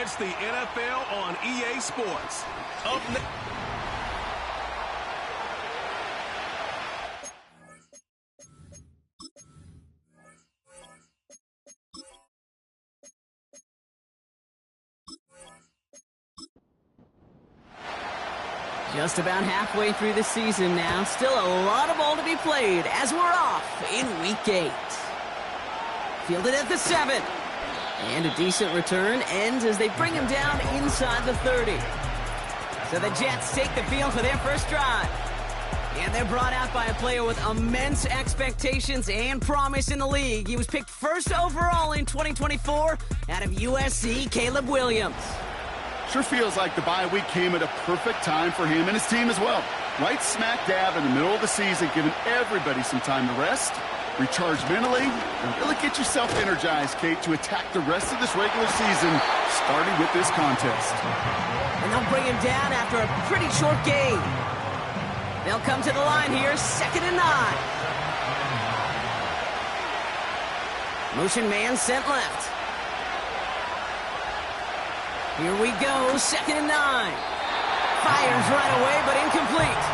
It's the NFL on EA Sports. Up next. Just about halfway through the season now. Still a lot of ball to be played as we're off in Week 8. Fielded at the 7. And a decent return ends as they bring him down inside the 30. So the Jets take the field for their first drive. And they're brought out by a player with immense expectations and promise in the league. He was picked first overall in 2024 out of USC, Caleb Williams. Sure feels like the bye week came at a perfect time for him and his team as well. Right smack dab in the middle of the season, giving everybody some time to rest, recharge mentally, and really get yourself energized, Kate, to attack the rest of this regular season, starting with this contest. And they'll bring him down after a pretty short game. They'll come to the line here, 2nd and 9. Motion man sent left. Here we go, 2nd and 9. Fires right away, but incomplete.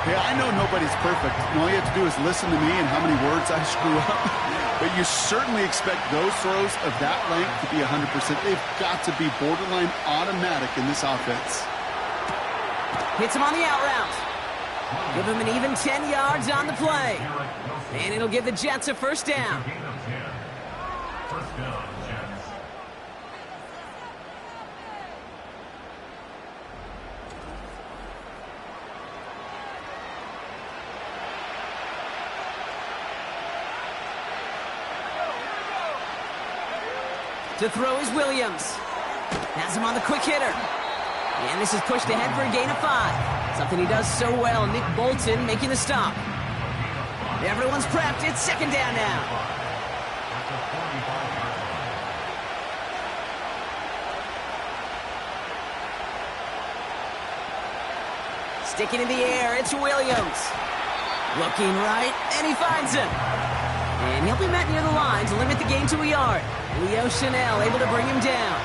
Yeah, I know nobody's perfect. All you have to do is listen to me and how many words I screw up. But you certainly expect those throws of that length to be 100%. They've got to be borderline automatic in this offense. Hits him on the out route. Give him an even 10 yards on the play. And it'll give the Jets a first down. To throw is Williams. Has him on the quick hitter. And this is pushed ahead for a gain of 5. Something he does so well. Nick Bolton making the stop. Everyone's prepped. It's 2nd down now. Sticking in the air. It's Williams. Looking right, and he finds him. And he'll be met near the line to limit the gain to a yard. Leo Chanel able to bring him down.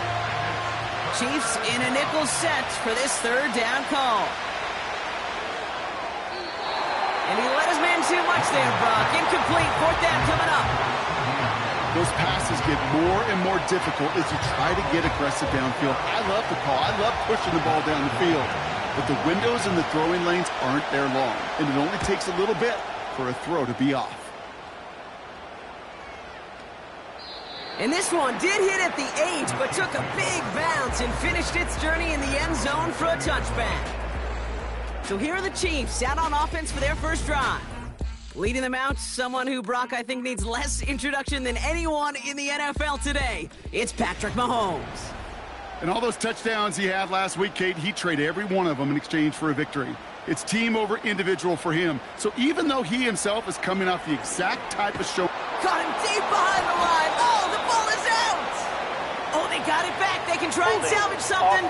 Chiefs in a nickel set for this 3rd down call. And he let his man too much there, Brock. Incomplete. 4th down coming up. Those passes get more and more difficult as you try to get aggressive downfield. I love the call. I love pushing the ball down the field. But the windows in the throwing lanes aren't there long. And it only takes a little bit for a throw to be off. And this one did hit at the 8, but took a big bounce and finished its journey in the end zone for a touchback. So here are the Chiefs out on offense for their first drive. Leading them out, someone who, Brock, I think needs less introduction than anyone in the NFL today. It's Patrick Mahomes. And all those touchdowns he had last week, Kate, he traded every one of them in exchange for a victory. It's team over individual for him. So even though he himself is coming off the exact type of show... Caught him deep behind the line. Oh, the ball is out. Oh, they got it back. They can try and salvage something.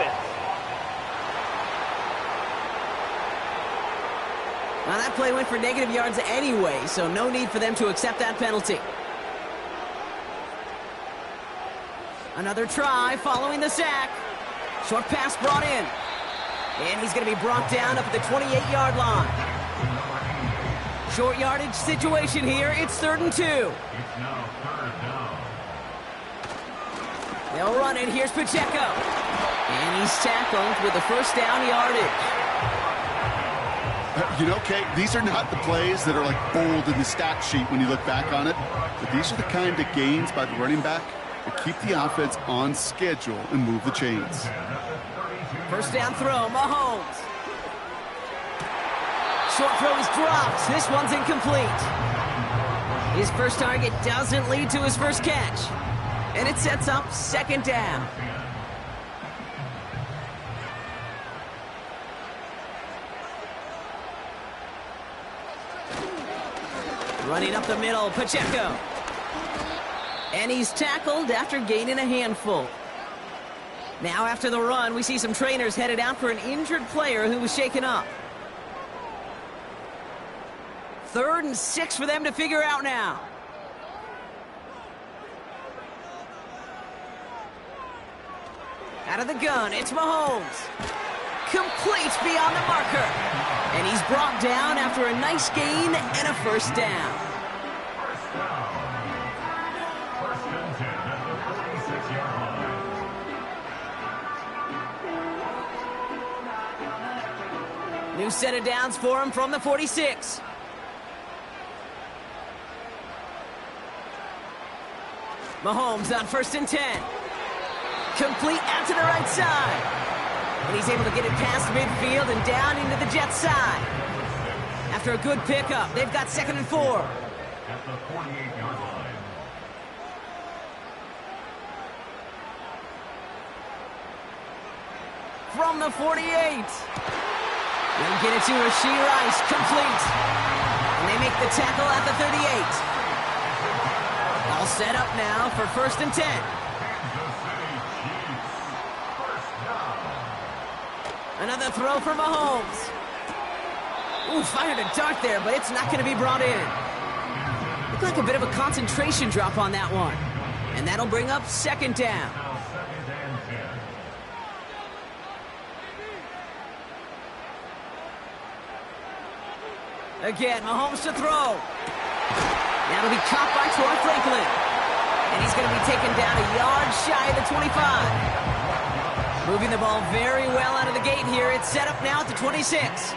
Well, that play went for negative yards anyway, so no need for them to accept that penalty. Another try following the sack. Short pass brought in. And he's going to be brought down up at the 28-yard line. Short yardage situation here. It's 3rd and 2. They'll run it. Here's Pacheco. And he's tackled with the first down yardage. You know, Kate, these are not the plays that are like bold in the stat sheet when you look back on it. But these are the kind of gains by the running back that keep the offense on schedule and move the chains. First down throw, Mahomes. Short throw is dropped. This one's incomplete. His first target doesn't lead to his first catch. And it sets up 2nd down. Running up the middle, Pacheco. And he's tackled after gaining a handful. Now after the run, we see some trainers headed out for an injured player who was shaken up. 3rd and 6 for them to figure out now. Out of the gun, it's Mahomes. Complete beyond the marker. And he's brought down after a nice gain and a first down. New set of downs for him from the 46. Mahomes on 1st and 10. Complete out to the right side. And he's able to get it past midfield and down into the Jets side. After a good pickup, they've got 2nd and 4. At the 48-yard line. From the 48. They'll get it to Rashee Rice, complete. And they make the tackle at the 38. All set up now for 1st and 10. Another throw for Mahomes. Ooh, fired a dart there, but it's not going to be brought in. Looked like a bit of a concentration drop on that one. And that'll bring up 2nd down. Again, Mahomes to throw. That'll be caught by Troy Franklin. And he's going to be taken down a yard shy of the 25. Moving the ball very well out of the gate here. It's set up now at the 26.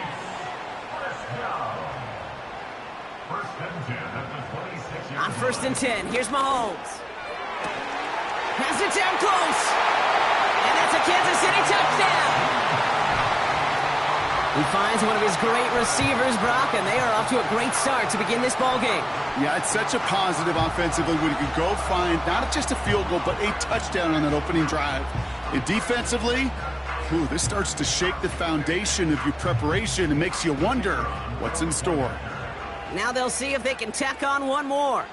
On 1st and 10, here's Mahomes. Has it down close. And that's a Kansas City touchdown. He finds one of his great receivers, Brock, and they are off to a great start to begin this ball game. Yeah, it's such a positive offensively when you can go find not just a field goal, but a touchdown on that opening drive. And defensively, this starts to shake the foundation of your preparation and makes you wonder what's in store. Now they'll see if they can tack on one more.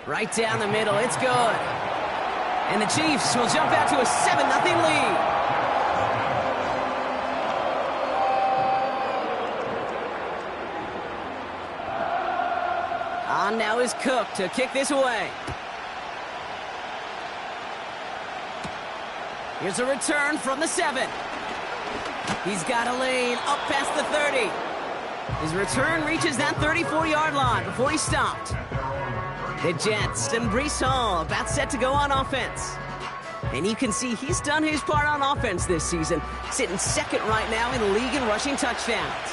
Right down the middle, it's good. And the Chiefs will jump out to a 7-0 lead. On now is Cook to kick this away. Here's a return from the 7. He's got a lane up past the 30. His return reaches that 34-yard line before he stopped. The Jets and Breece Hall about set to go on offense. And you can see he's done his part on offense this season, sitting 2nd right now in the league in rushing touchdowns.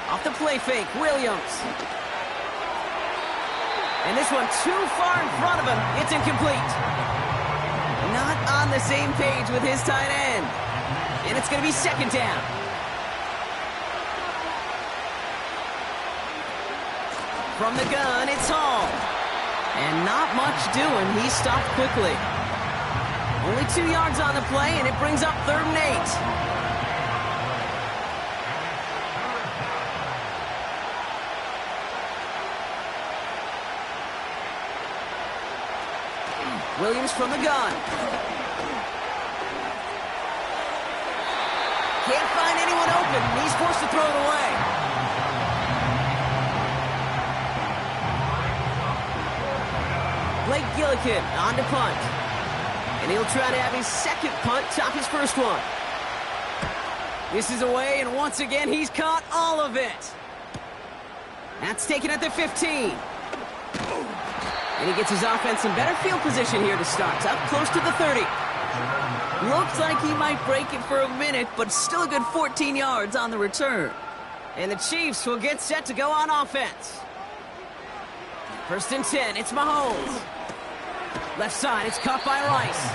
Off the play fake, Williams. And this one too far in front of him. It's incomplete. Not on the same page with his tight end. And it's going to be 2nd down. From the gun, it's Hall. And not much doing. He stopped quickly. Only 2 yards on the play, and it brings up 3rd and 8. Williams from the gun. Can't find anyone open. He's forced to throw it away. Blake Gillikin on to punt. And he'll try to have his 2nd punt top his 1st one. This is away, and once again, he's caught all of it. That's taken at the 15. And he gets his offense in better field position here to start. Up close to the 30. Looks like he might break it for a minute, but still a good 14 yards on the return. And the Chiefs will get set to go on offense. 1st and 10, it's Mahomes. Left side, it's caught by Rice.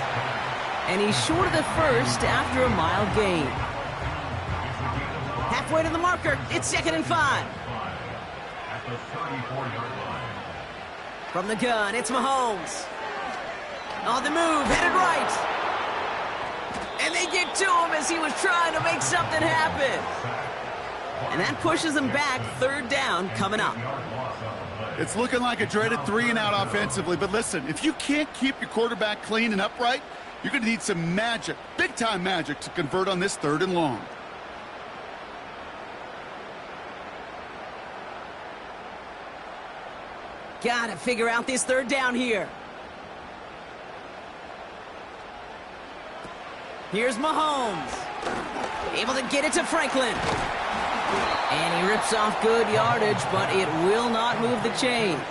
And he's short of the 1st after a mile gain. Halfway to the marker, it's 2nd and 5. At the 34-yard line. From the gun, it's Mahomes. On the move, headed right. And they get to him as he was trying to make something happen. And that pushes them back. 3rd down coming up. It's looking like a dreaded 3-and-out offensively. But listen, if you can't keep your quarterback clean and upright, you're going to need some magic, big-time magic, to convert on this 3rd and long. Gotta figure out this third down here. Here's Mahomes. Able to get it to Franklin. And he rips off good yardage, but it will not move the chains.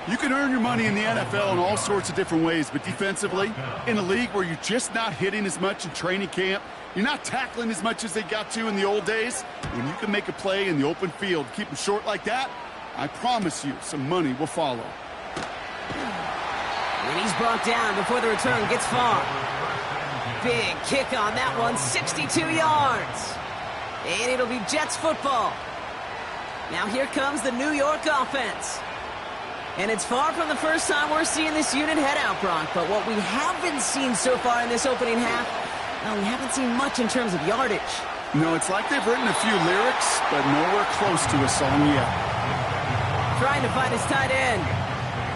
You can earn your money in the NFL in all sorts of different ways, but defensively, in a league where you're just not hitting as much in training camp, you're not tackling as much as they got to in the old days, when you can make a play in the open field, keep them short like that, I promise you some money will follow. And he's brought down before the return gets far. Big kick on that one, 62 yards. And it'll be Jets football. Now here comes the New York offense. And it's far from the first time we're seeing this unit head out, Brock. But what we haven't seen so far in this opening half, well, we haven't seen much in terms of yardage. No, it's like they've written a few lyrics, but nowhere close to a song yet. Trying to find his tight end.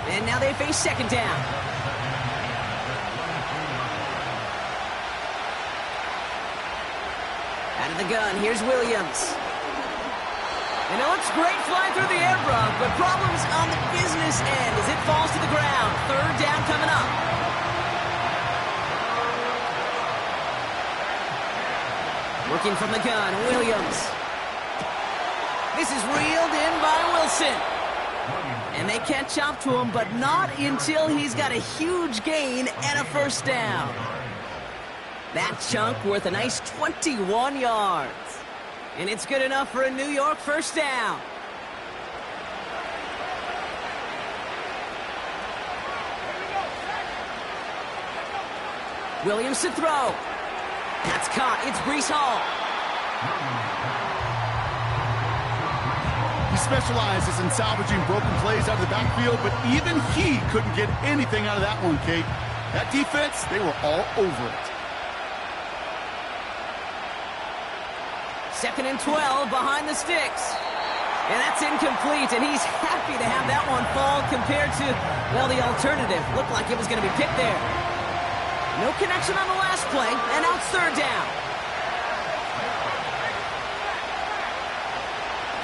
And now they face second down. Out of the gun, here's Williams. And it looks great flying through the air, Brock, but problems on the business end as it falls to the ground. Third down coming up. Working from the gun, Williams. This is reeled in by Wilson. And they catch up to him, but not until he's got a huge gain and a first down. That chunk worth a nice 21 yards. And it's good enough for a New York first down. Williams to throw. That's caught. It's Breece Hall. He specializes in salvaging broken plays out of the backfield, but even he couldn't get anything out of that one, Kate. That defense, they were all over it. 2nd and 12 behind the sticks. And that's incomplete, and he's happy to have that one fall compared to, well, the alternative. Looked like it was going to be picked there. No connection on the last play, and now it's third down.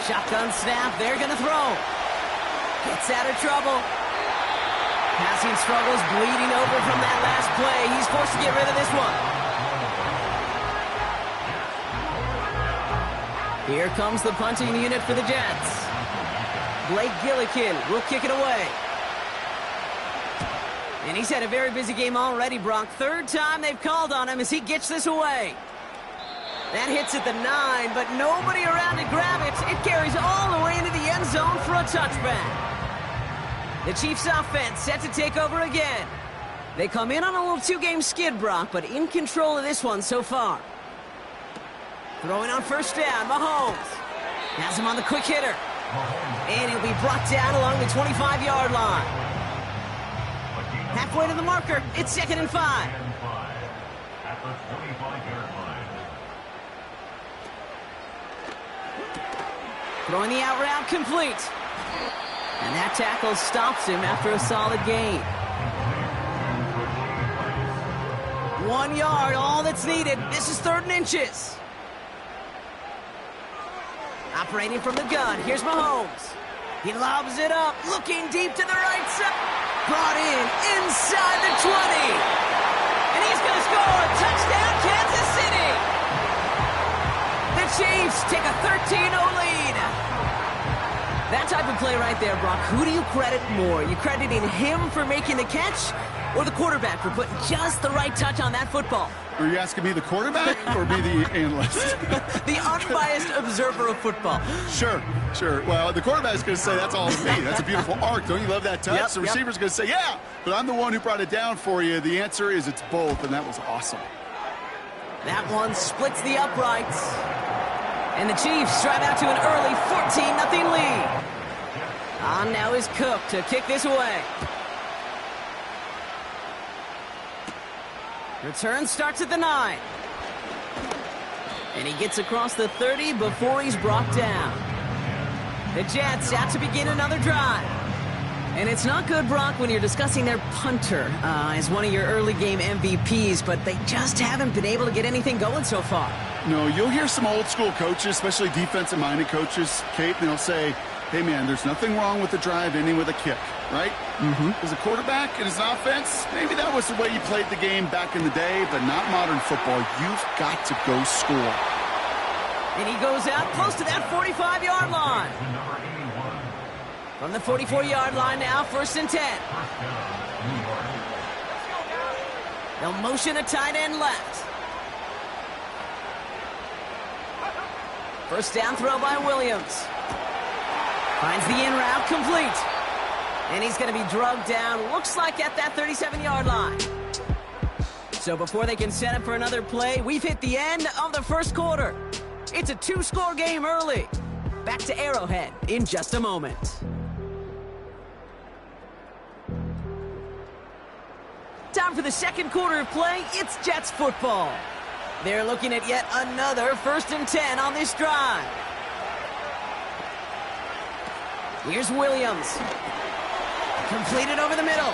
Shotgun snap, they're going to throw. Gets out of trouble. Passing struggles, bleeding over from that last play. He's forced to get rid of this one. Here comes the punting unit for the Jets. Blake Gillikin will kick it away. And he's had a very busy game already, Brock. Third time they've called on him as he gets this away. That hits at the 9, but nobody around to grab it. It carries all the way into the end zone for a touchback. The Chiefs offense set to take over again. They come in on a little two-game skid, Brock, but in control of this one so far. Throwing on first down, Mahomes. Has him on the quick hitter. And he'll be brought down along the 25-yard line. Halfway to the marker, it's 2nd and 5. At the 25-yard line. Throwing the out route complete. And that tackle stops him after a solid gain. 1 yard, all that's needed. This is 3rd and inches. Operating from the gun, here's Mahomes. He lobs it up, looking deep to the right side. Brought in inside the 20. And he's going to score. Touchdown, Kansas City. The Chiefs take a 13-0 lead. That type of play right there, Brock. Who do you credit more? You crediting him for making the catch or the quarterback for putting just the right touch on that football? Are you asking me the quarterback or me the analyst? The unbiased observer of football. Sure. Well, the quarterback's going to say that's all to me. That's a beautiful arc. Don't you love that touch? Yep, the receiver's going to say, yeah, but I'm the one who brought it down for you. The answer is it's both, and that was awesome. That one splits the uprights. And the Chiefs drive out to an early 14-0 lead. On now is Cook to kick this away. Return starts at the 9. And he gets across the 30 before he's brought down. The Jets out to begin another drive. And it's not good, Brock, when you're discussing their punter as one of your early game MVPs, but they just haven't been able to get anything going so far. No, you'll hear some old school coaches, especially defensive-minded coaches, Kate, and they'll say, Hey, man, there's nothing wrong with the drive ending with a kick, right? As a quarterback and as an offense, maybe that was the way you played the game back in the day, but not modern football. You've got to go score. And he goes out close to that 45-yard line. From the 44-yard line now, 1st and 10. They'll motion a tight end left. First down throw by Williams. Finds the in route complete. And he's going to be drugged down, looks like at that 37-yard line. So before they can set up for another play, we've hit the end of the first quarter. It's a 2-score game early. Back to Arrowhead in just a moment. Time for the second quarter of play. It's Jets football. They're looking at yet another 1st and 10 on this drive. Here's Williams. Completed over the middle.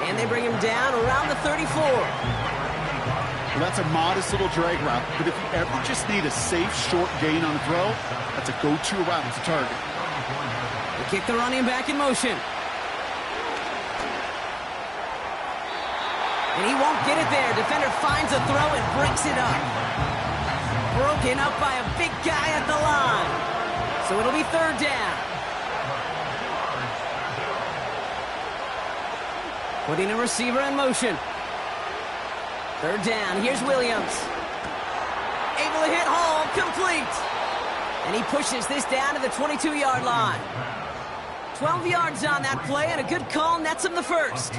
And they bring him down around the 34. Well, that's a modest little drag route, but if you ever just need a safe, short gain on the throw, that's a go-to route to target. They kick the running back in motion. And he won't get it there. Defender finds a throw and breaks it up. Broken up by a big guy at the line. So it'll be 3rd down. Putting a receiver in motion. 3rd down. Here's Williams. Able to hit Hall. Complete. And he pushes this down to the 22-yard line. 12 yards on that play, and a good call nets him the first.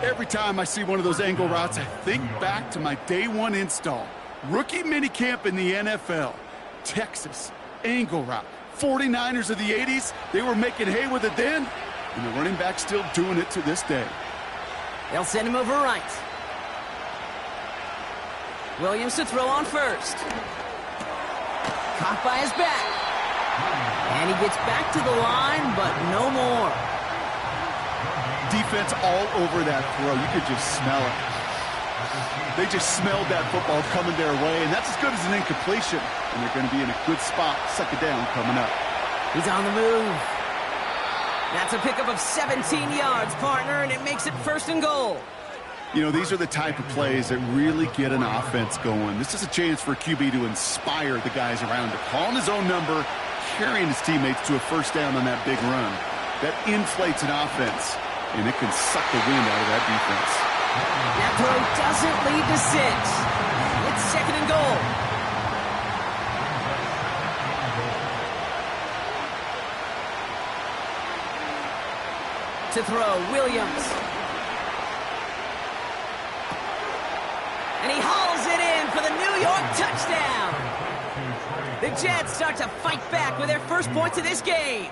Every time I see one of those angle routes, I think back to my day one install. Rookie minicamp in the NFL. Texas, angle route. 49ers of the 80s, they were making hay with it then, and the running back's still doing it to this day. They'll send him over right. Williams to throw on first. Caught by his back. And he gets back to the line, but no more. Defense all over that throw. You could just smell it. They just smelled that football coming their way, and that's as good as an incompletion. And they're going to be in a good spot, 2nd down coming up. He's on the move. That's a pickup of 17 yards, partner, and it makes it 1st and goal. You know, these are the type of plays that really get an offense going. This is a chance for a QB to inspire the guys around him. Calling his own number, carrying his teammates to a 1st down on that big run. That inflates an offense, and it can suck the wind out of that defense. That throw doesn't lead to 6. It's 2nd and goal. To throw, Williams. And he hauls it in for the New York touchdown. The Jets start to fight back with their first points of this game.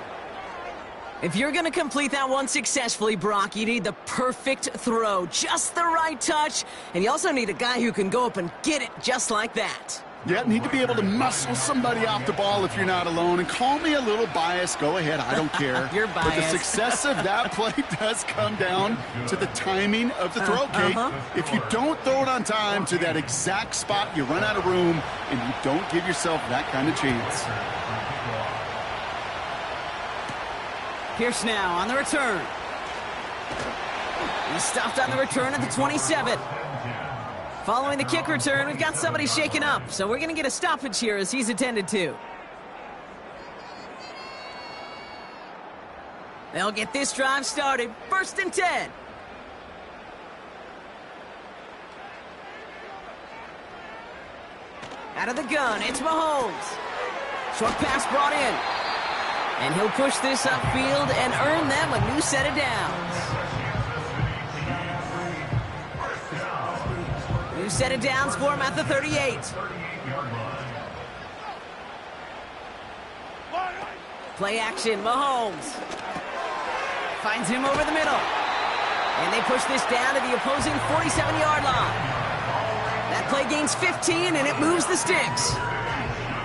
If you're going to complete that one successfully, Brock, you need the perfect throw, just the right touch, and you also need a guy who can go up and get it just like that. Yeah, need to be able to muscle somebody off the ball if you're not alone. And call me a little biased. Go ahead. I don't care. You're biased. But the success of that play does come down to the timing of the throw, Kate. If you don't throw it on time to that exact spot, you run out of room, and you don't give yourself that kind of chance. Pierce now on the return. He stopped on the return at the 27. Following the kick return, we've got somebody shaken up, so we're going to get a stoppage here as he's attended to. They'll get this drive started. 1st and 10. Out of the gun, it's Mahomes. Short pass brought in. And he'll push this upfield and earn them a new set of downs. New set of downs for him at the 38. Play action, Mahomes. Finds him over the middle. And they push this down to the opposing 47-yard line. That play gains 15, and it moves the sticks.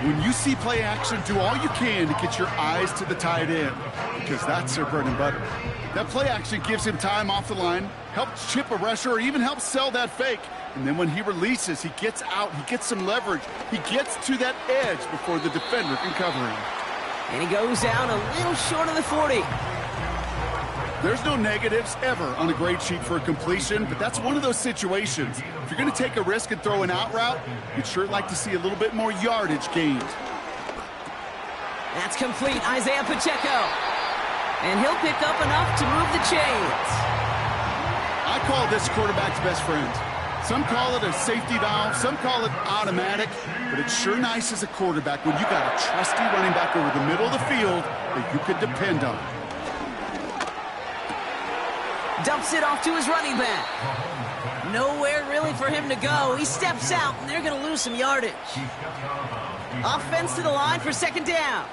When you see play action, do all you can to get your eyes to the tight end, because that's their bread and butter. That play action gives him time off the line, helps chip a rusher, or even helps sell that fake. And then when he releases, he gets out, he gets some leverage. He gets to that edge before the defender can cover him. And he goes down a little short of the 40. There's no negatives ever on a grade sheet for a completion, but that's one of those situations. If you're going to take a risk and throw an out route, you'd sure like to see a little bit more yardage gained. That's complete, Isaiah Pacheco. And he'll pick up enough to move the chains. I call this quarterback's best friend. Some call it a safety valve, some call it automatic, but it's sure nice as a quarterback when you got a trusty running back over the middle of the field that you could depend on. Dumps it off to his running back. Nowhere really for him to go. He steps out, and they're going to lose some yardage. Offense to the line for second down.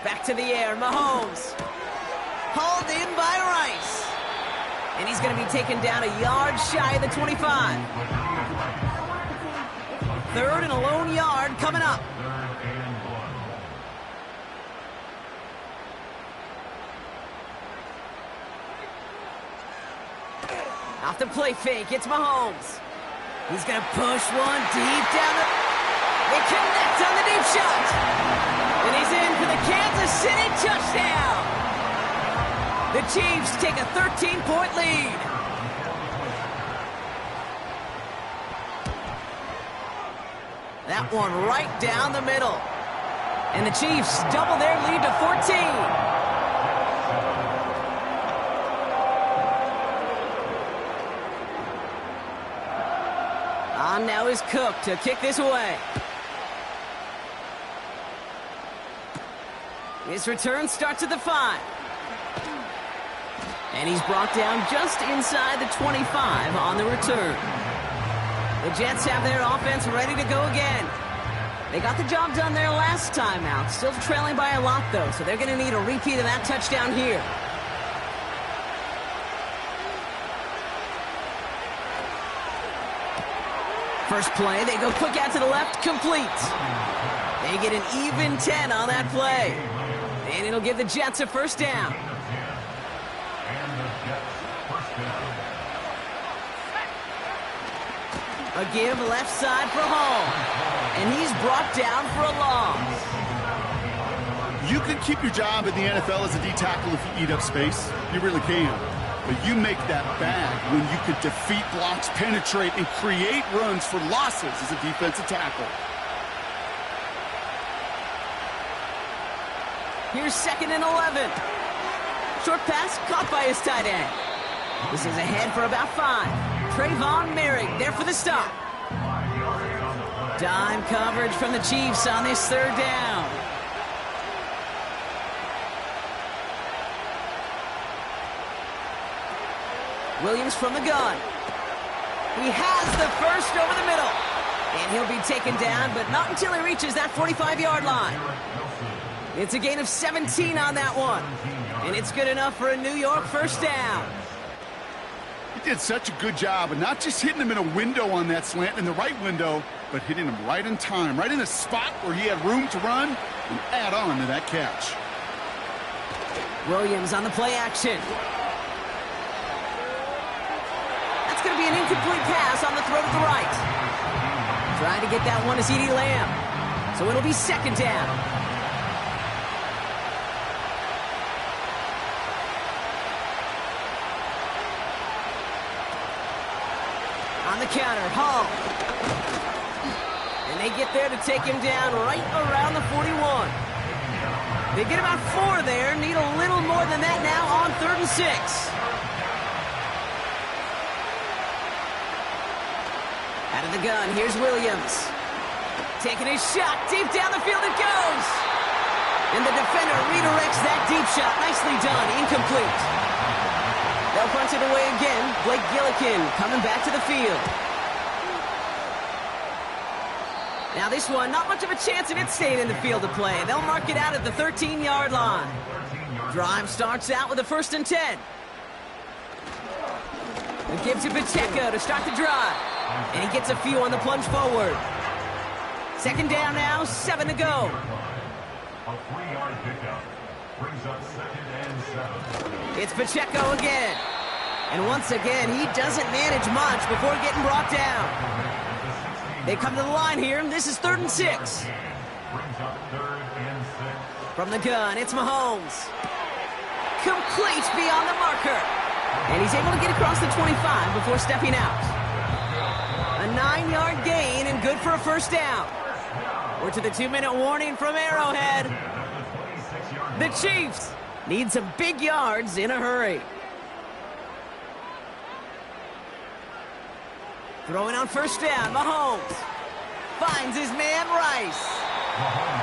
Back to the air, Mahomes. Hauled in by Rice. And he's going to be taken down a yard shy of the 25. Third and a lone yard coming up. Off the play fake, it's Mahomes. He's going to push one deep down the... They connect on the deep shot. And he's in for the Kansas City touchdown. The Chiefs take a 13-point lead. That one right down the middle. And the Chiefs double their lead to 14. On now is Cook to kick this away. His return starts at the 5. And he's brought down just inside the 25 on the return. The Jets have their offense ready to go again. They got the job done their last time out. Still trailing by a lot, though, so they're going to need a repeat of that touchdown here. First play, they go quick out to the left, complete. They get an even 10 on that play. And it'll give the Jets a first down. A give left side for Hall. And he's brought down for a loss. You can keep your job in the NFL as a D tackle if you eat up space. You really can. But you make that bad when you could defeat blocks, penetrate, and create runs for losses as a defensive tackle. Here's 2nd and 11. Short pass caught by his tight end. This is ahead for about 5. Trayvon Merrick there for the stop. Dime coverage from the Chiefs on this third down. Williams from the gun. He has the first over the middle. And he'll be taken down, but not until he reaches that 45-yard line. It's a gain of 17 on that one. And it's good enough for a New York first down. He did such a good job of not just hitting him in a window on that slant, in the right window, but hitting him right in time, right in a spot where he had room to run and add on to that catch. Williams on the play action. That's going to be an incomplete pass on the throw to the right. Trying to get that one to CeeDee Lamb. So it'll be second down. On the counter, Hall. And they get there to take him down right around the 41. They get about 4 there, need a little more than that now on 3rd and 6. Out of the gun, here's Williams. Taking his shot, deep down the field it goes. And the defender redirects that deep shot. Nicely done, incomplete. They'll punch it away again. Blake Gillikin coming back to the field. Now this one, not much of a chance of it staying in the field of play. They'll mark it out at the 13-yard line. Drive starts out with a 1st and 10. It gives to Pacheco to start the drive. And he gets a few on the plunge forward. Second down now, 7 to go. A 3-yard pickup brings up 2nd and 7. It's Pacheco again. And once again, he doesn't manage much before getting brought down. They come to the line here. This is 3rd and 6. Brings up 3rd and 6. From the gun, it's Mahomes. Complete beyond the marker. And he's able to get across the 25 before stepping out. A 9-yard gain and good for a first down. We're to the 2-minute warning from Arrowhead. The Chiefs need some big yards in a hurry. Throwing on first down, Mahomes finds his man Rice.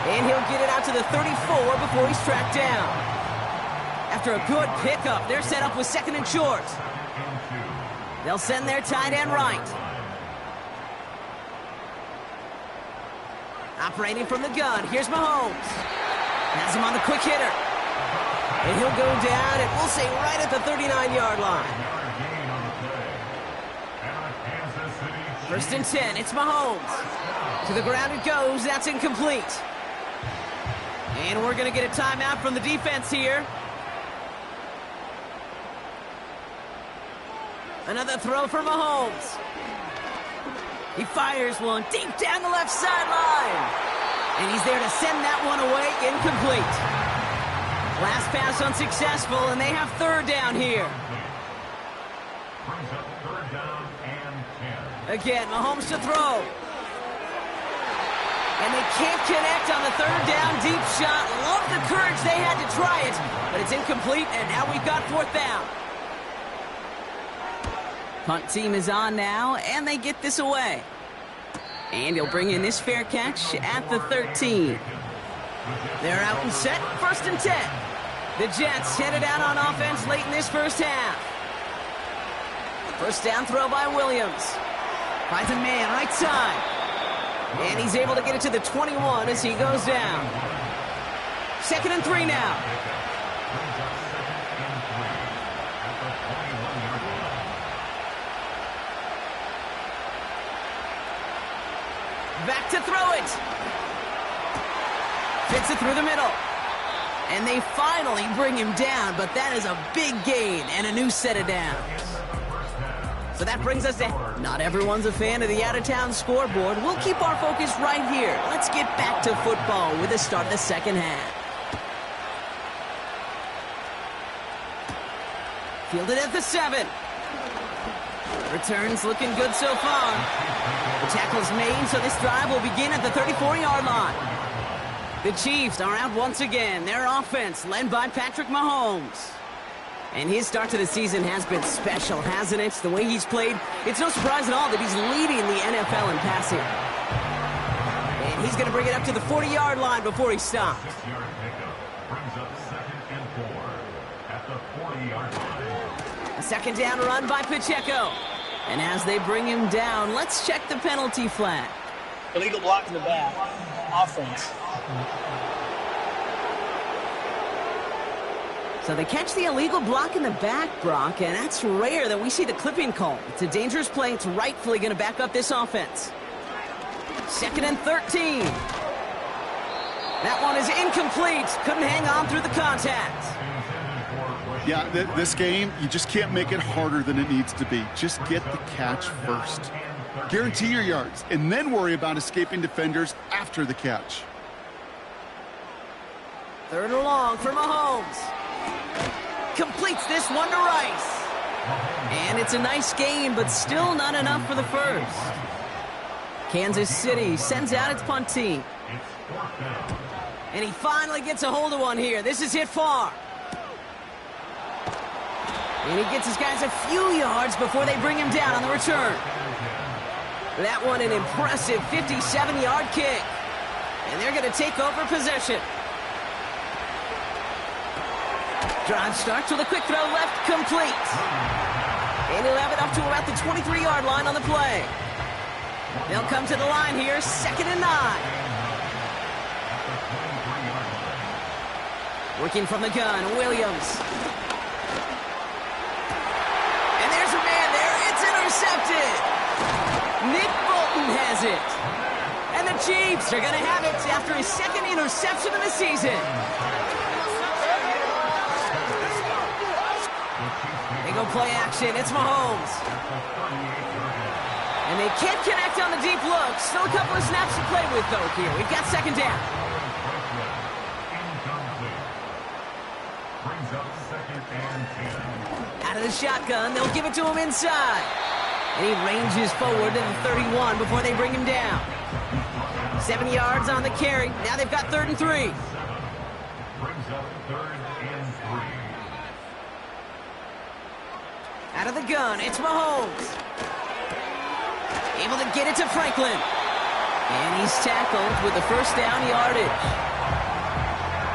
And he'll get it out to the 34 before he's tracked down. After a good pickup, they're set up with 2nd and short. They'll send their tight end right. Operating from the gun, here's Mahomes. Has him on the quick hitter. And he'll go down, and we'll say right at the 39-yard line. 1st and 10, it's Mahomes. To the ground it goes, that's incomplete. And we're going to get a timeout from the defense here. Another throw for Mahomes. He fires one deep down the left sideline. And he's there to send that one away, incomplete. Last pass unsuccessful, and they have 3rd down here. Brings up 3rd down and 10. Again, Mahomes to throw. And they can't connect on the 3rd down deep shot. Love the courage they had to try it, but it's incomplete, and now we've got 4th down. Punt team is on now, and they get this away. And he'll bring in this fair catch at the 13. They're out and set, 1st and 10. The Jets headed out on offense late in this first half. First down throw by Williams. Finds a man right side. And he's able to get it to the 21 as he goes down. 2nd and 3 now. Back to throw it. Fits it through the middle. And they finally bring him down, but that is a big gain and a new set of downs. So that brings us to... Not everyone's a fan of the out-of-town scoreboard. We'll keep our focus right here. Let's get back to football with the start of the second half. Fielded at the 7. Returns looking good so far. The tackle's made, so this drive will begin at the 34-yard line. The Chiefs are out once again. Their offense led by Patrick Mahomes. And his start to the season has been special, hasn't it? The way he's played, it's no surprise at all that he's leading the NFL in passing. And he's going to bring it up to the 40-yard line before he stops. 6-yard pickup brings up 2nd and 4 at the 40-yard line. A 2nd down run by Pacheco. And as they bring him down, let's check the penalty flag. Illegal block in the back. Offense. So they catch the illegal block in the back, Brock, and that's rare that we see the clipping call. It's a dangerous play. It's rightfully going to back up this offense. 2nd and 13. That one is incomplete. Couldn't hang on through the contact. Yeah, this game, you just can't make it harder than it needs to be. Just get the catch first. Guarantee your yards, and then worry about escaping defenders after the catch. 3rd and long for Mahomes. Completes this one to Rice. And it's a nice gain, but still not enough for the first. Kansas City sends out its punt team. And he finally gets a hold of one here. This is hit far. And he gets his guys a few yards before they bring him down on the return. That one an impressive 57-yard kick. And they're going to take over possession. Drive starts with a quick throw left, complete. And he'll have it up to about the 23-yard line on the play. They'll come to the line here, 2nd and 9. Working from the gun, Williams. And there's a man there, it's intercepted. Nick Bolton has it. And the Chiefs are going to have it after his 2nd interception of the season. They go play action. It's Mahomes. And they can't connect on the deep look. Still a couple of snaps to play with, though, here. We've got second down. Incomplete. Brings up second and 10. Out of the shotgun, they'll give it to him inside. And he ranges forward to the 31 before they bring him down. 7 yards on the carry. Now they've got 3rd and 3. Brings up 3rd and 3. Out of the gun, it's Mahomes. Able to get it to Franklin. And he's tackled with the first down yardage.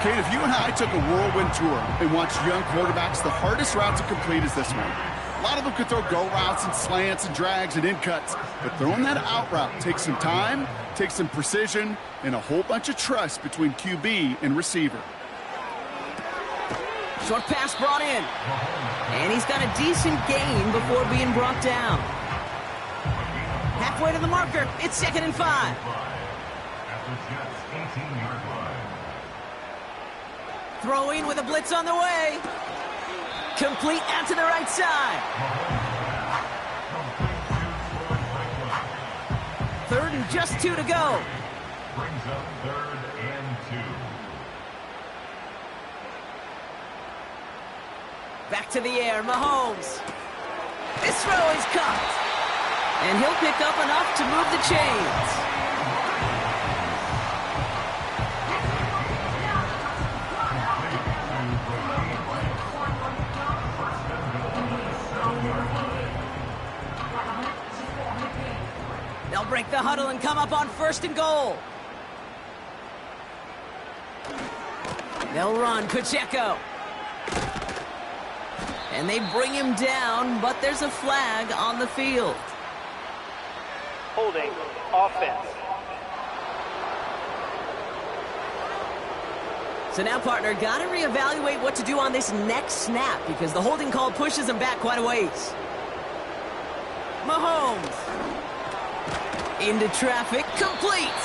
Kate, if you and I took a whirlwind tour and watched young quarterbacks, the hardest route to complete is this one. A lot of them could throw go routes and slants and drags and in cuts, but throwing that out route takes some time, takes some precision, and a whole bunch of trust between QB and receiver. Short pass brought in. And he's got a decent gain before being brought down. Halfway to the marker. It's 2nd and 5. At the Jets' 18-yard line. Throwing with a blitz on the way. Complete out to the right side. 3rd and just 2 to go. Brings up 3rd and 2. Back to the air, Mahomes. This throw is caught. And he'll pick up enough to move the chains. They'll break the huddle and come up on 1st and goal. They'll run Pacheco. And they bring him down, but there's a flag on the field. Holding offense. So now, partner, got to reevaluate what to do on this next snap because the holding call pushes him back quite a ways. Mahomes. Into traffic, complete.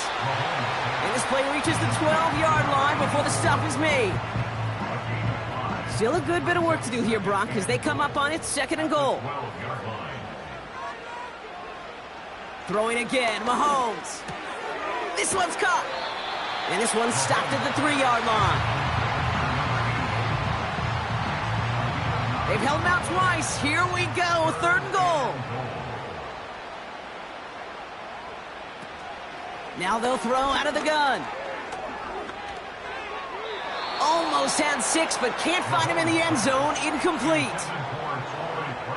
And this play reaches the 12-yard line before the stop is made. Still a good bit of work to do here, Brock, as they come up on it 2nd and goal. Throwing again, Mahomes. This one's caught. And this one's stopped at the 3-yard line. They've held him out twice. Here we go, 3rd and goal. Now they'll throw out of the gun. Almost had 6, but can't find him in the end zone. Incomplete.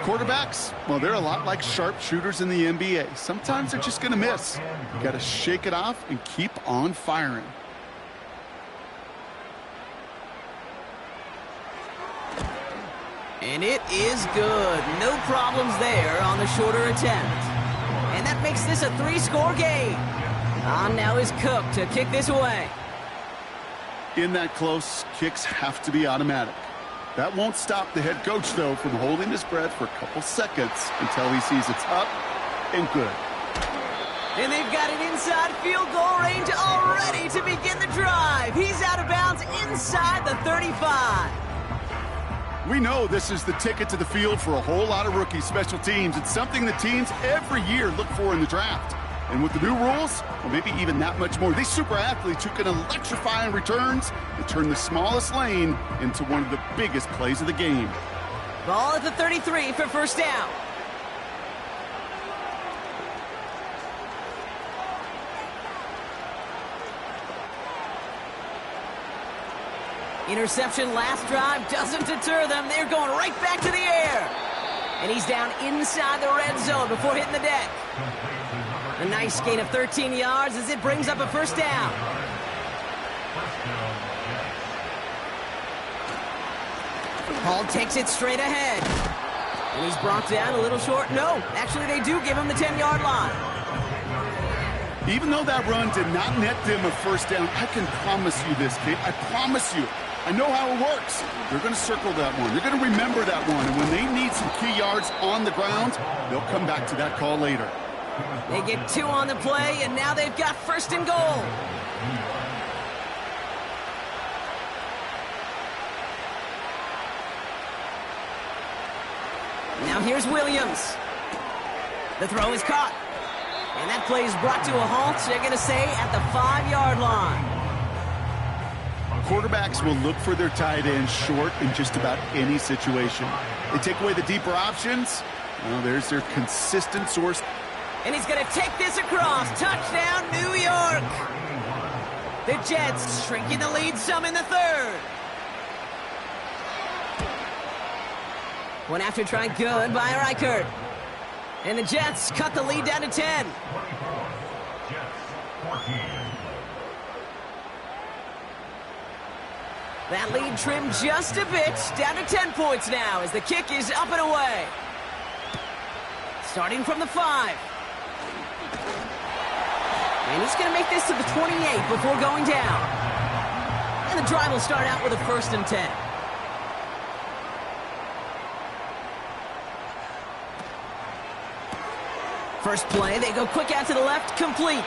Quarterbacks, well, they're a lot like sharpshooters in the NBA. Sometimes they're just going to miss. You got to shake it off and keep on firing. And it is good. No problems there on the shorter attempt. And that makes this a 3-score game. On now is Cook to kick this away. In that close, kicks have to be automatic. That won't stop the head coach, though, from holding his breath for a couple seconds until he sees it's up and good. And they've got an inside field goal range already to begin the drive. He's out of bounds inside the 35. We know this is the ticket to the field for a whole lot of rookie special teams. It's something the teams every year look for in the draft. And with the new rules, well, maybe even that much more, these super athletes who can electrify in returns and turn the smallest lane into one of the biggest plays of the game. Ball at the 33 for 1st down. Interception last drive doesn't deter them. They're going right back to the air. And he's down inside the red zone before hitting the deck. A nice gain of 13 yards as it brings up a 1st down. Hall takes it straight ahead. And he's brought down a little short. No, actually they do give him the 10-yard line. Even though that run did not net them a 1st down, I can promise you this, Kate. I promise you. I know how it works. They're going to circle that one. They're going to remember that one. And when they need some key yards on the ground, they'll come back to that call later. They get 2 on the play, and now they've got 1st and goal. Now here's Williams. The throw is caught. And that play is brought to a halt. They're going to say at the 5-yard line. Quarterbacks will look for their tight end short in just about any situation. They take away the deeper options. Well, there's their consistent source. And he's going to take this across. Touchdown, New York. The Jets shrinking the lead some in the third. One after try good by Reichert. And the Jets cut the lead down to 10. That lead trimmed just a bit, down to 10 points now as the kick is up and away. Starting from the 5. And he's going to make this to the 28 before going down. And the drive will start out with a 1st and 10. First play, they go quick out to the left, complete.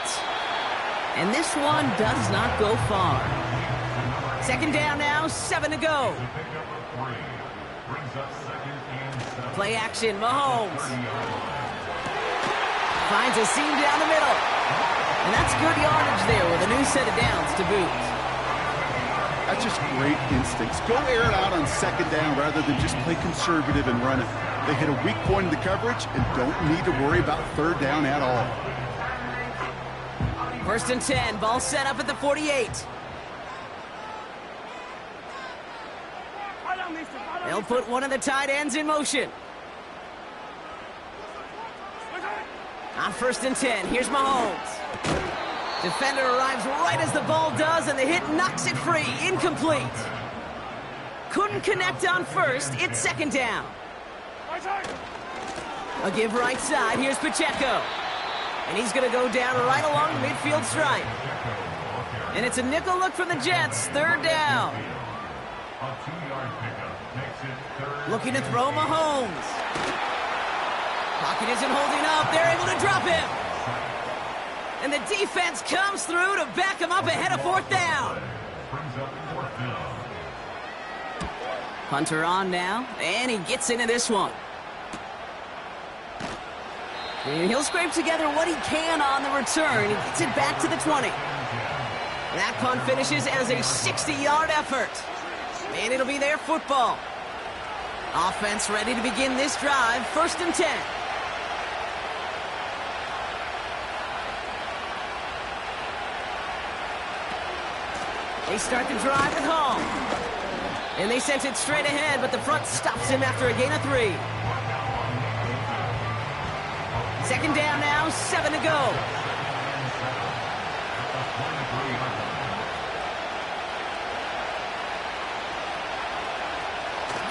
And this one does not go far. 2nd down now, 7 to go. Play action, Mahomes. Finds a seam down the middle. And that's good yardage there with a new set of downs to boot. That's just great instincts. Go air it out on 2nd down rather than just play conservative and run it. They hit a weak point in the coverage and don't need to worry about 3rd down at all. 1st and 10, ball set up at the 48. They'll put one of the tight ends in motion. On 1st and 10, here's Mahomes. Defender arrives right as the ball does, and the hit knocks it free. Incomplete. Couldn't connect on 1st. It's 2nd down. A give right side. Here's Pacheco. And he's going to go down right along the midfield stripe. And it's a nickel look from the Jets. 3rd down. Looking to throw Mahomes. Pocket isn't holding up. They're able to drop him. And the defense comes through to back him up ahead of 4th down. Hunter on now, and he gets into this one. And he'll scrape together what he can on the return. He gets it back to the 20. That punt finishes as a 60-yard effort. And it'll be their football. Offense ready to begin this drive. 1st and 10. They start the drive at home. And they sent it straight ahead, but the front stops him after a gain of 3. 2nd down now, 7 to go.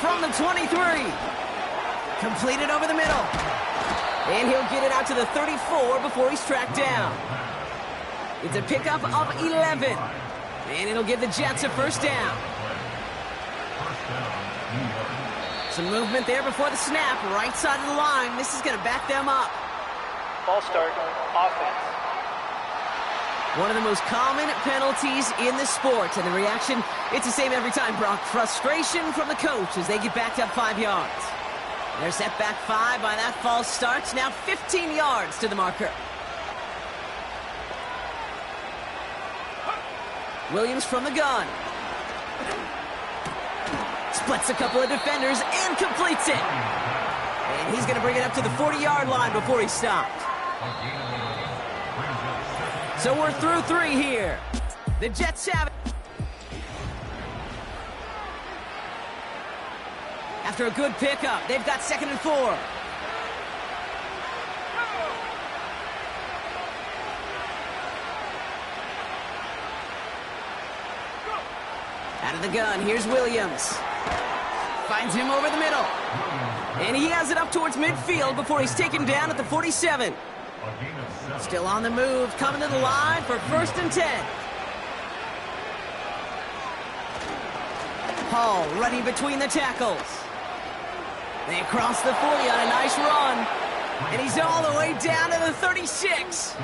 From the 23. Completed over the middle. And he'll get it out to the 34 before he's tracked down. It's a pickup of 11. And it'll give the Jets a 1st down. Some movement there before the snap. Right side of the line. This is going to back them up. Ball start, offense. One of the most common penalties in the sport. And the reaction, it's the same every time, Brock. Frustration from the coach as they get backed up 5 yards. They're set back 5 by that false start. Now 15 yards to the marker. Williams from the gun. Splits a couple of defenders and completes it. And he's going to bring it up to the 40-yard line before he stopped. So we're through 3 here. The Jets have it. After a good pickup, they've got 2nd and 4. Out of the gun, here's Williams. Finds him over the middle. And he has it up towards midfield before he's taken down at the 47. Still on the move, coming to the line for 1st and 10. Hall running between the tackles. They cross the 40 on a nice run. And he's all the way down to the 36.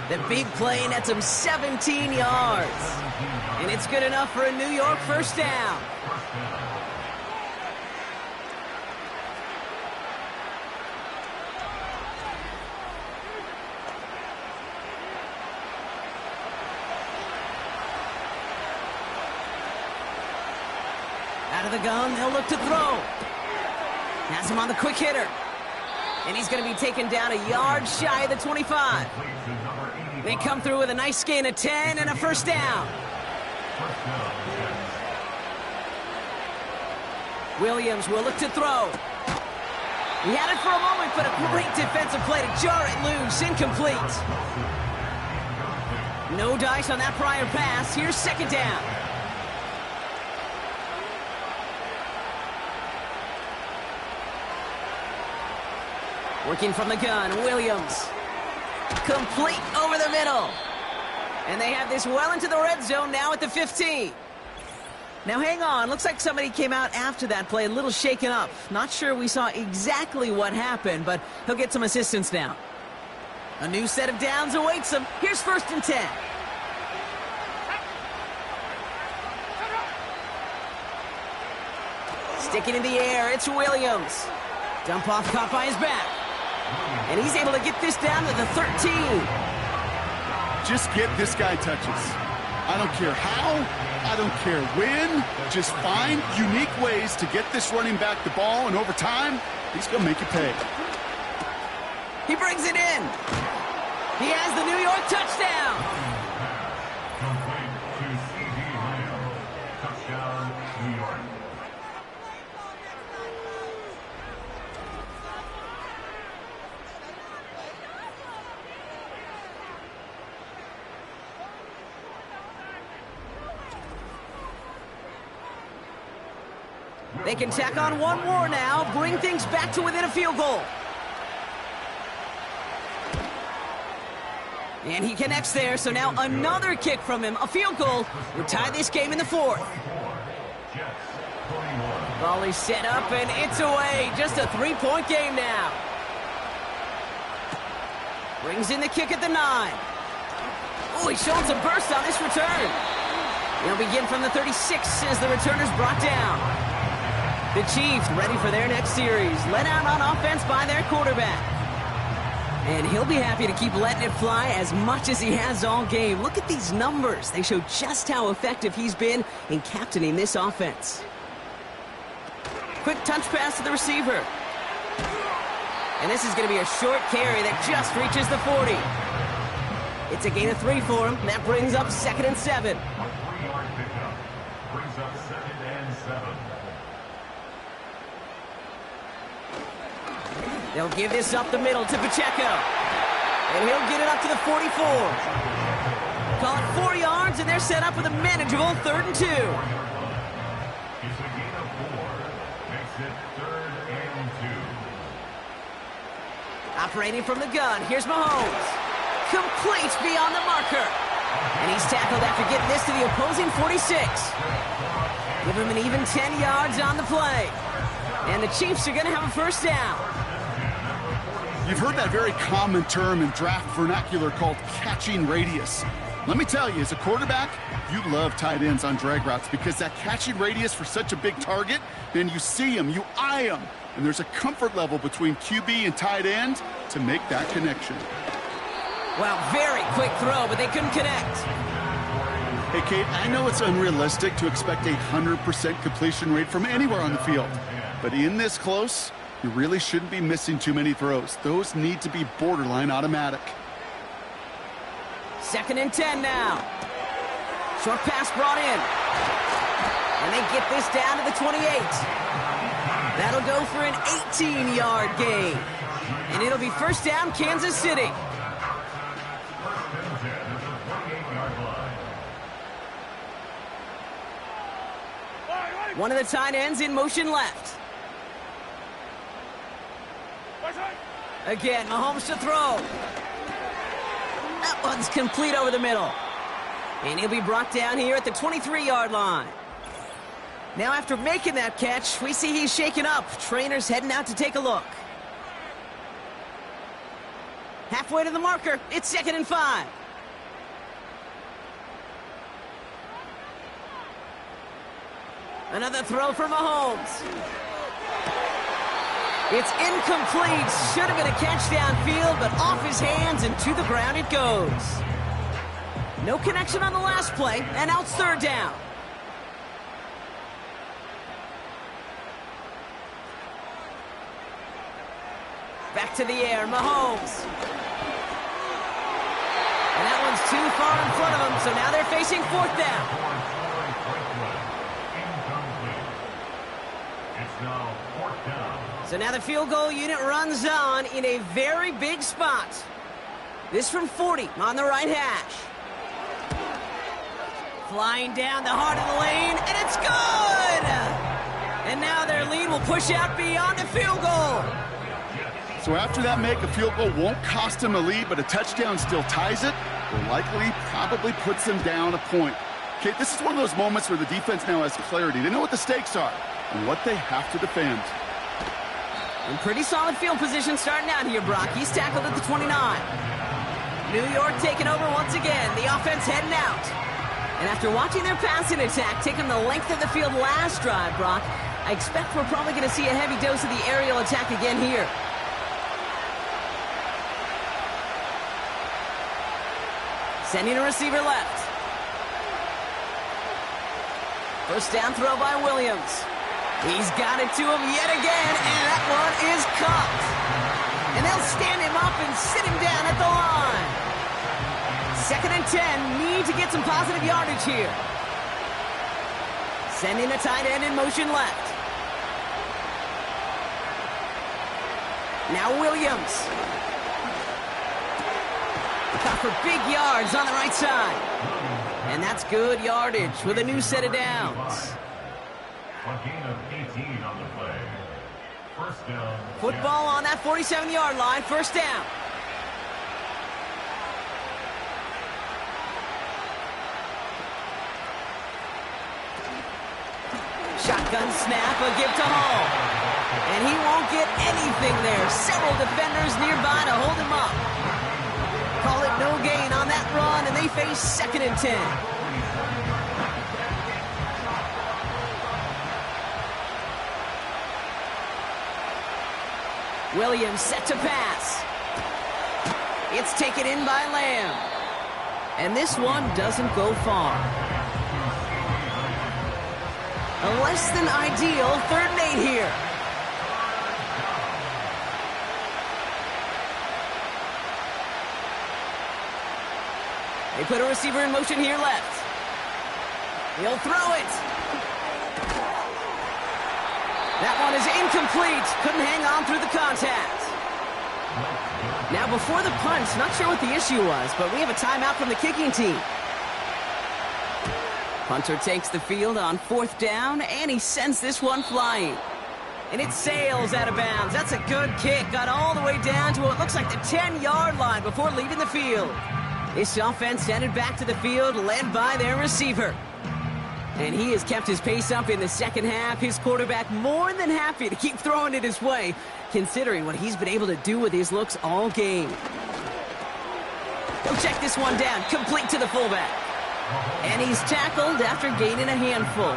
The big play nets him 17 yards. And it's good enough for a New York 1st down. Out of the gun, they'll look to throw. Has him on the quick hitter. And he's going to be taken down a yard shy of the 25. They come through with a nice gain of 10 and a first down. Williams will look to throw. He had it for a moment, but a great defensive play to jar it loose. Incomplete. No dice on that prior pass. Here's second down. Working from the gun, Williams. Complete over the middle. And they have this well into the red zone now at the 15. Now hang on, looks like somebody came out after that play a little shaken up. Not sure we saw exactly what happened, but he'll get some assistance now. A new set of downs awaits him. Here's first and 10. Sticking in the air, it's Williams. Dump off caught by his back. And he's able to get this down to the 13. Just get this guy touches. I don't care how, I don't care when. Just find unique ways to get this running back the ball, and over time, he's going to make you pay. He brings it in. He has the New York touchdown. Complete to C.D. Lamb. Touchdown, New York. They can tack on one more now, bring things back to within a field goal. And he connects there, so now another kick from him. A field goal would tie this game in the fourth. Ball is set up, and it's away. Just a three-point game now. Brings in the kick at the 9. Oh, he's showing some burst on this return. They'll begin from the 36 as the returner's brought down. The Chiefs ready for their next series. Let out on offense by their quarterback. And he'll be happy to keep letting it fly as much as he has all game. Look at these numbers. They show just how effective he's been in captaining this offense. Quick touch pass to the receiver. And this is going to be a short carry that just reaches the 40. It's a gain of 3 for him. That brings up second and 7. A 3-yard pickup brings up second and 7. They'll give this up the middle to Pacheco. And he'll get it up to the 44. Call it 4 yards, and they're set up with a manageable 3rd and 2. It's a gain of 4. Makes it 3rd and 2. Operating from the gun, here's Mahomes. Complete beyond the marker. And he's tackled after getting this to the opposing 46. Give him an even 10 yards on the play. And the Chiefs are going to have a first down. You've heard that very common term in draft vernacular called catching radius. Let me tell you, as a quarterback, you love tight ends on drag routes because that catching radius for such a big target, then you see him, you eye him, and there's a comfort level between QB and tight end to make that connection. Well, very quick throw, but they couldn't connect. Hey, Kate, I know it's unrealistic to expect a 100% completion rate from anywhere on the field, but in this close, you really shouldn't be missing too many throws. Those need to be borderline automatic. Second and 10 now. Short pass brought in. And they get this down to the 28. That'll go for an 18-yard gain. And it'll be first down, Kansas City. One of the tight ends in motion left. Again, Mahomes to throw. That one's complete over the middle. And he'll be brought down here at the 23-yard line. Now after making that catch, we see he's shaken up. Trainer's heading out to take a look. Halfway to the marker, it's second and 5. Another throw for Mahomes. It's incomplete. Should have been a catch downfield, but off his hands and to the ground it goes. No connection on the last play, and now it's third down. Back to the air, Mahomes. And that one's too far in front of them, so now they're facing fourth down. It's now fourth down. So now the field goal unit runs on in a very big spot. This from 40 on the right hash. Flying down the heart of the lane, and it's good! And now their lead will push out beyond the field goal. So after that make, a field goal won't cost them a lead, but a touchdown still ties it, or likely probably puts them down a point. Okay, this is one of those moments where the defense now has clarity. They know what the stakes are and what they have to defend. In pretty solid field position starting out here, Brock. He's tackled at the 29. New York taking over once again. The offense heading out. And after watching their passing attack taking the length of the field last drive, Brock, I expect we're probably going to see a heavy dose of the aerial attack again here. Sending a receiver left. First down throw by Williams. He's got it to him yet again, and that one is caught. And they'll stand him up and sit him down at the line. 2nd and 10, need to get some positive yardage here. Sending a tight end in motion left. Now Williams. Caught for big yards on the right side. And that's good yardage with a new set of downs. A gain of 18 on the play. First down. Football on that 47-yard line. First down. Shotgun snap, a give to Hall. And he won't get anything there. Several defenders nearby to hold him up. Call it no gain on that run, and they face 2nd and 10. Williams set to pass. It's taken in by Lamb. And this one doesn't go far. A less than ideal 3rd and 8 here. They put a receiver in motion here left. He'll throw it. That one is incomplete. Couldn't hang on through the contact. Now before the punch, not sure what the issue was, but we have a timeout from the kicking team. Punter takes the field on 4th down, and he sends this one flying. And it sails out of bounds. That's a good kick. Got all the way down to what looks like the 10-yard line before leaving the field. This offense headed back to the field, led by their receiver. And he has kept his pace up in the second half. His quarterback more than happy to keep throwing it his way, considering what he's been able to do with his looks all game. He'll check this one down, complete to the fullback. And he's tackled after gaining a handful.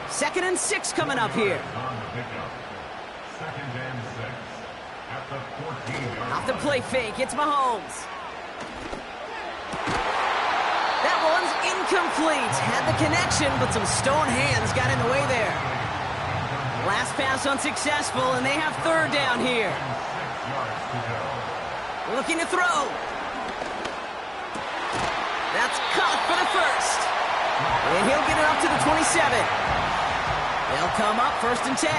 2nd and 6 coming up here. Off the play fake, it's Mahomes. That one's incomplete. Had the connection, but some stone hands got in the way there. Last pass unsuccessful, and they have 3rd down here. Looking to throw. That's caught for the first. And he'll get it up to the 27. They'll come up 1st and 10.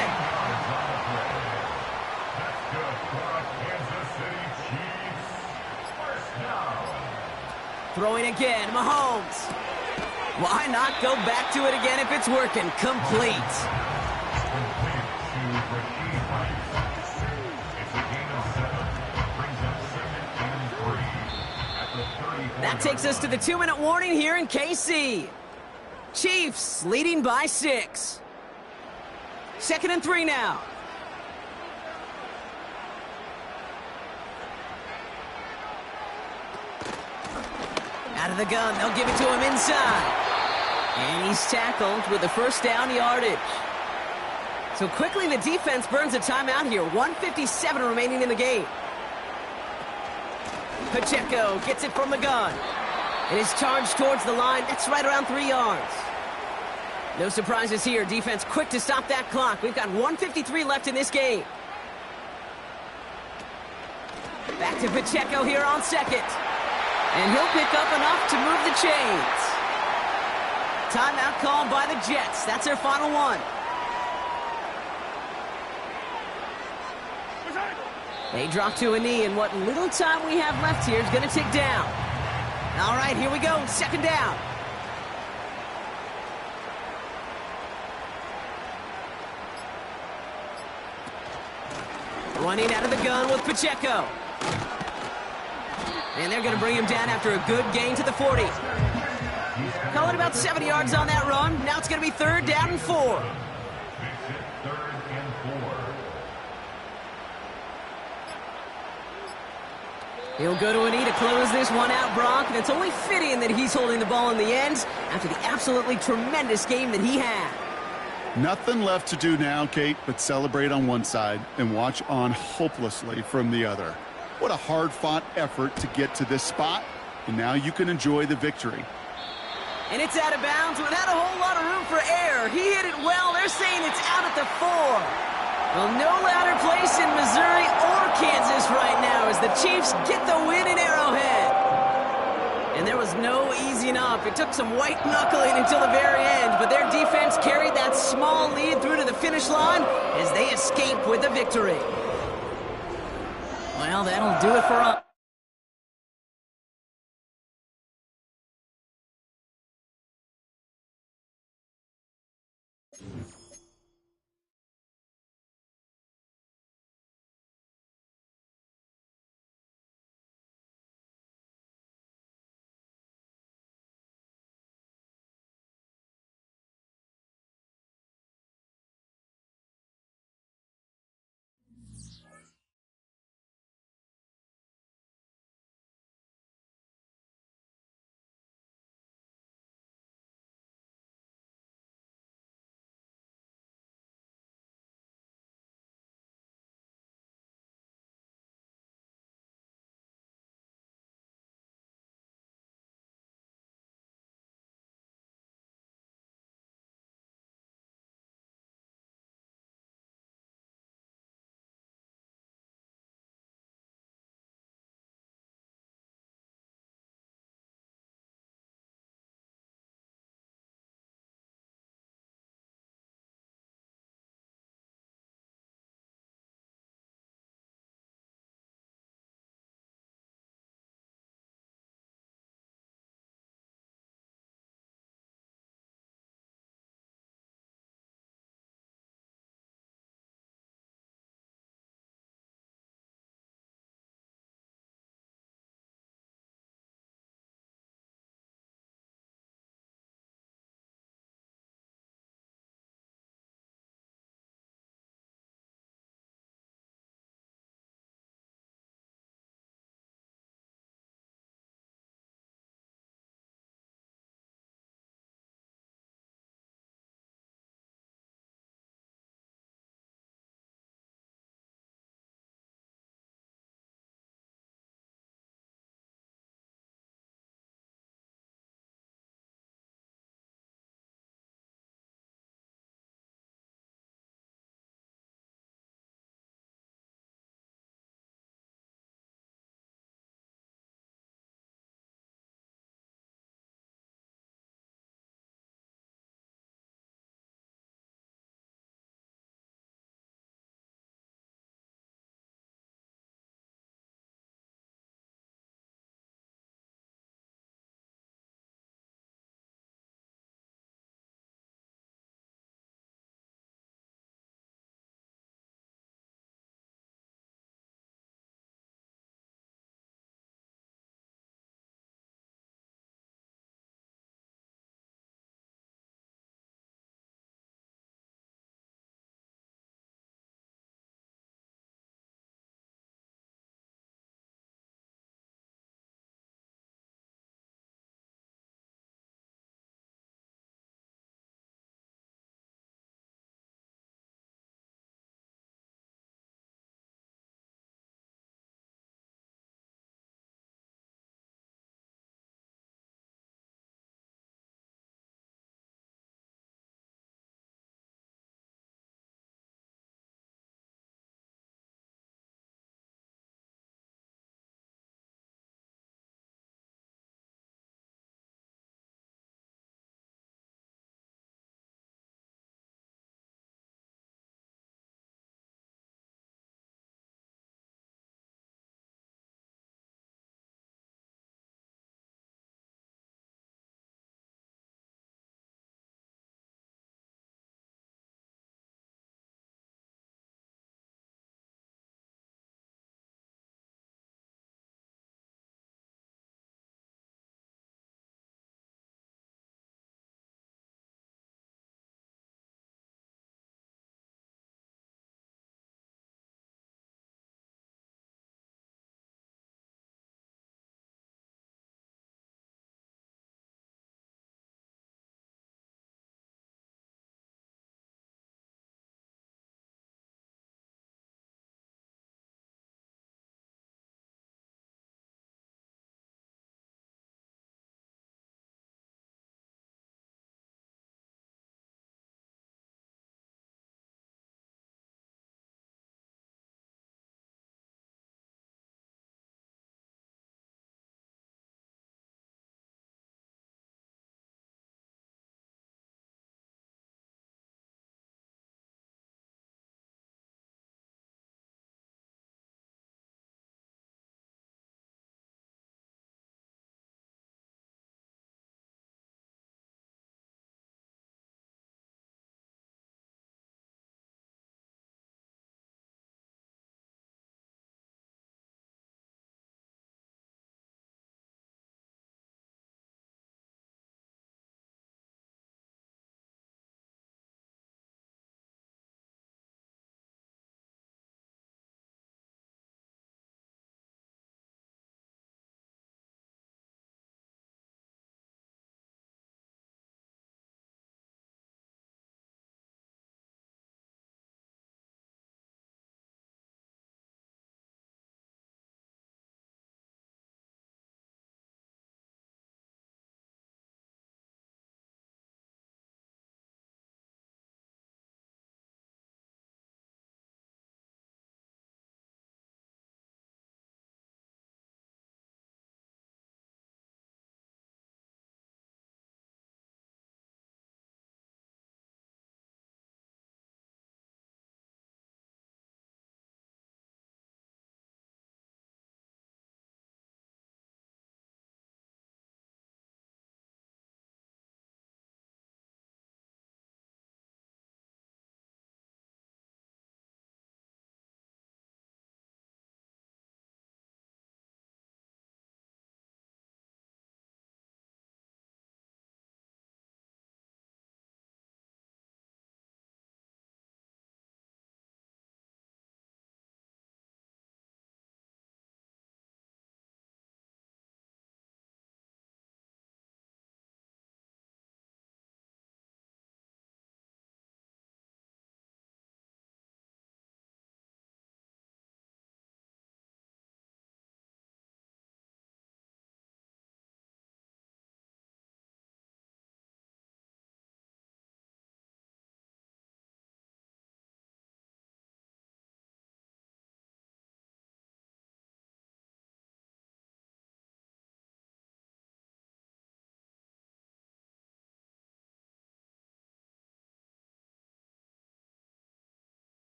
Throwing again, Mahomes. Why not go back to it again if it's working? Complete. That takes us to the 2-minute warning here in KC. Chiefs leading by 6. 2nd and 3 now. Out of the gun, they'll give it to him inside. And he's tackled with the first down yardage. So quickly the defense burns a timeout here. 1:57 remaining in the game. Pacheco gets it from the gun. And is charged towards the line. That's right around 3 yards. No surprises here. Defense quick to stop that clock. We've got 1:53 left in this game. Back to Pacheco here on second. And he'll pick up enough to move the chains. Timeout called by the Jets. That's their final one. They drop to a knee, and what little time we have left here is going to tick down. All right, here we go. Second down. Running out of the gun with Pacheco. And they're going to bring him down after a good gain to the 40. Call it about 70 yards on that run. Now it's going to be 3rd down and 4. Third and 4. He'll go to a knee to close this one out, Brock, and it's only fitting that he's holding the ball in the ends after the absolutely tremendous game that he had. Nothing left to do now, Kate, but celebrate on one side and watch on hopelessly from the other. What a hard-fought effort to get to this spot, and now you can enjoy the victory. And it's out of bounds without a whole lot of room for error. He hit it well. They're saying it's out at the 4. Well, no louder place in Missouri or Kansas right now as the Chiefs get the win in Arrowhead. And there was no easing up. It took some white knuckling until the very end, but their defense carried that small lead through to the finish line as they escape with the victory. Well, that'll do it for us.